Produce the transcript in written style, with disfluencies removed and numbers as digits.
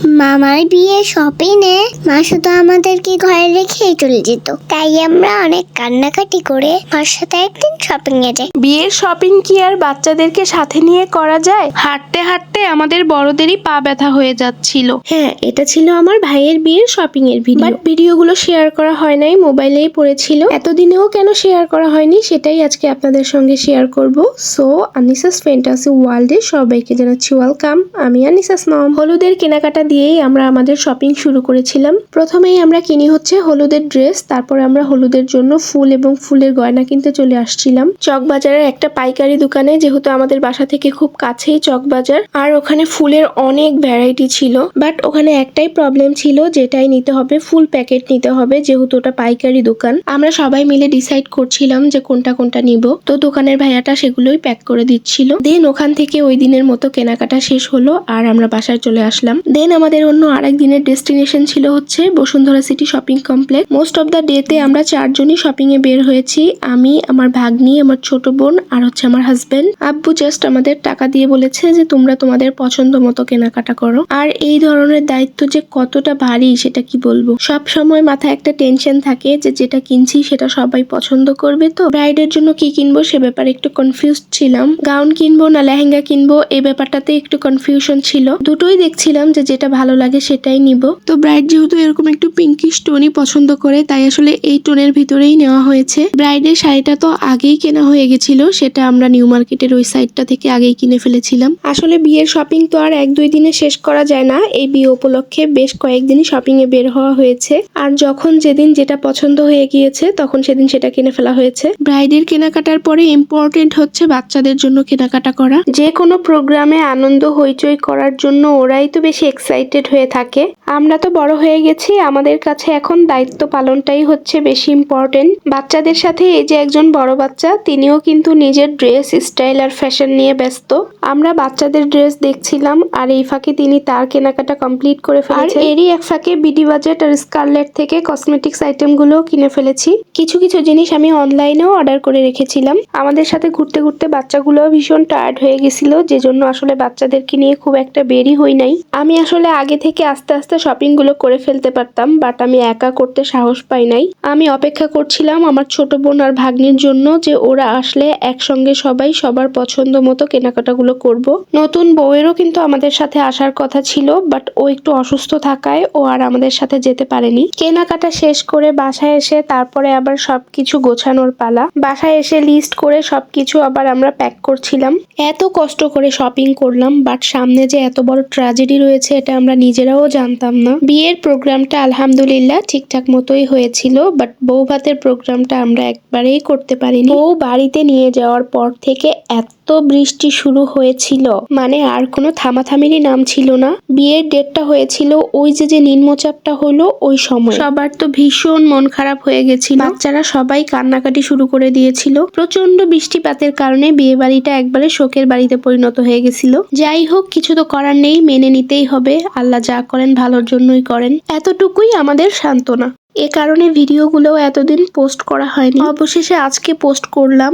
মামার বিয়ে শপিংয়ে মা শুধু আমাদেরকে ঘরে রেখেই চলে যেত, তাই আমরা অনেক কান্নাকাটি করে মার সাথে একদিন শপিং এ যাই। বিয়ের শপিং কি আর বাচ্চাদেরকে সাথে নিয়ে করা যায়? হাঁটতে হাঁটতে আমাদের বড়দেরই পা ব্যথা হয়ে যাচ্ছিল। হ্যাঁ, এটা ছিল আমার ভাইয়ের বিয়ের শপিং এর ভিডিও, বাট ভিডিওগুলো শেয়ার করা হয় নাই, মোবাইলেই পড়েছিল। এতদিনেও কেন শেয়ার করা হয়নি সেটাই আজকে আপনাদের সঙ্গে শেয়ার করব। সো আনিসাস ফ্যান্টাসি ওয়ার্ল্ডে সবাইকে জানাচ্ছি ওয়েলকাম। আমি আনিসাস মম। হলুদের কেনাকাটা দিয়েই আমরা আমাদের শপিং শুরু করেছিলাম। প্রথমেই আমরা কিনি হচ্ছে হলুদের ড্রেস, তারপরে আমরা হলুদের জন্য ফুল এবং ফুলের গয়না কিনতে চলে আসছিলাম চকবাজারের একটা পাইকারি দোকানে, যেহেতু আমাদের বাসা থেকে খুব কাছেই চকবাজার, আর ওখানে ফুলের অনেক ভ্যারাইটি ছিল। বাট ওখানে একটাই প্রবলেম ছিল, যেটাই নিতে হবে ফুল প্যাকেট নিতে হবে, যেহেতু ওটা পাইকারি দোকান। আমরা সবাই মিলে ডিসাইড করছিলাম যে কোনটা কোনটা নিব, তো দোকানের ভাইয়াটা সেগুলোই প্যাক করে দিচ্ছিল। দেন ওখান থেকে ওই দিনের মতো কেনাকাটা শেষ হলো আর আমরা বাসায় চলে আসলাম। দেন আমাদের অন্য আরেক দিনের ডেস্টিনেশন ছিল হচ্ছে Bashundhara city shopping complex. Most of the ডেতে আমরা চারজনই শপিং এ বের হয়েছি, আমি, আমার ভাগ্নি, আমার ছোট বোন আর হচ্ছে আমার হাজবেন্ড। আব্বু জাস্ট আমাদের টাকা দিয়ে বলেছে যে তোমরা তোমাদের পছন্দ মতো কেনাকাটা করো। আর এই ধরনের দায়িত্ব যে কতটা ভারী সেটা কি বলবো। সব সময় মাথায় একটা টেনশন থাকে যে যেটা কিনছি সেটা সবাই পছন্দ করবে। তো ব্রাইডের জন্য কি কিনবো সে ব্যাপারে একটু কনফিউজড ছিলাম। গাউন কিনবো না লেহেঙ্গা কিনবো এই ব্যাপারটাতে একটু কনফিউশন ছিল। দুটোই দেখছিলাম যে যেটা ভালো লাগে সেটাই নিব। তো ব্রাইড যেহেতু এরকম একটু পিঙ্কিশ টোনই পছন্দ করে, তাই আসলে এই টোনের ভিতরেই নেওয়া হয়েছে। ব্রাইডের শাড়িটা তো আগেই কেনা হয়ে গেছিল, সেটা আমরা নিউ মার্কেটের ওই সাইডটা থেকে আগেই কিনে ফেলেছিলাম। আসলে বিয়ের শপিং তো আর এক দুই দিনে শেষ করা যায় না, এই বিয়ে উপলক্ষে বেশ কয়েকদিনই শপিং এ বের হওয়া হয়েছে। আর যখন যেদিন যেটা পছন্দ হয়ে গিয়েছে তখন সেদিন সেটা কিনে ফেলা হয়েছে। ব্রাইডের কেনাকাটার পরে ইম্পর্টেন্ট হচ্ছে বাচ্চাদের জন্য কেনাকাটা করা। যে কোনো প্রোগ্রামে আনন্দ হইচই করার জন্য ওরাই তো বেশি এক্সাইটেড হয়ে থাকে। আমরা তো বড় হয়ে গেছি, আমাদের কাছে এখন দায়িত্ব পালনটাই হচ্ছে বেশি ইম্পর্টেন্ট। বাচ্চাদের সাথে এই যে একজন বড় বাচ্চা, তিনিও কিন্তু নিজের ড্রেস স্টাইল আর ফ্যাশন নিয়ে ব্যস্ত। আমরা বাচ্চাদের ড্রেস দেখছিলাম আর এই ফাঁকে তিনি তার কেনাকাটা কমপ্লিট করে ফেলেছেন। আর এরই এক ফাঁকে বিডি বাজেট আর স্কারলেট থেকে কসমেটিক্স আইটেম গুলো কিনে ফেলেছি। কিছু কিছু জিনিস আমি অনলাইনেও অর্ডার করে রেখেছিলাম। আমাদের সাথে ঘুরতে ঘুরতে বাচ্চাগুলো ভীষণ টায়ার্ড হয়ে গেছিল, যে জন্য আসলে বাচ্চাদেরকে নিয়ে খুব একটা বেরি হই নাই। আমি আসলে আগে থেকে আস্তে আস্তে শপিং গুলো করে ফেলতে পারতাম, বাট আমি একা করতে সাহস পাই নাই। আমি অপেক্ষা করছিলাম আমার ছোট বোন আর ভাগ্নির জন্য, যে ওরা আসলে একসঙ্গে সবাই সবার পছন্দ মতো কেনাকাটা গুলো করবো। নতুন বউয়েরও কিন্তু আমাদের সাথে আসার কথা ছিল, বাট ও একটু অসুস্থ থাকায় ও আর আমাদের সাথে যেতে পারেনি। কেনাকাটা শেষ করে বাসায় এসে তারপরে আবার সবকিছু গোছানোর পালা। বাসায় এসে লিস্ট করে সবকিছু আবার আমরা প্যাক করছিলাম। এত কষ্ট করে শপিং করলাম, বাট সামনে যে এত বড় ট্র্যাজেডি রয়েছে এটা আমরা নিজেরাও জানতাম না। বিয়ের প্রোগ্রামটা আলহামদুলিল্লাহ ঠিকঠাক মতোই হয়েছিল, বাট বউ ভাতের প্রোগ্রামটা আমরা একবারেই করতে পারিনি। বউ বাড়িতে নিয়ে যাওয়ার পর থেকে এত বৃষ্টি শুরু হয়েছিল, মানে আর কোনো থামাথামিরই নাম ছিল না। বিয়ের ডেটটা হয়েছিল ওই যে নিম্নচাপটা হলো ওই সময়। সবার তো ভীষণ মন খারাপ হয়ে গেছিল, বাচ্চারা সবাই কান্নাকাটি শুরু করে দিয়েছিল। প্রচন্ড বৃষ্টিপাতের কারণে বিয়ে বাড়িটা একবারে শোকের বাড়িতে পরিণত হয়ে গেছিল। যাই হোক, কিছু তো করার নেই, মেনে নিতেই হবে। আল্লাহ যা করেন ভালোর জন্যই করেন, এতটুকুই আমাদের সান্ত্বনা। এ কারণে ভিডিওগুলোও এতদিন পোস্ট করা হয়নি, অবশেষে আজকে পোস্ট করলাম।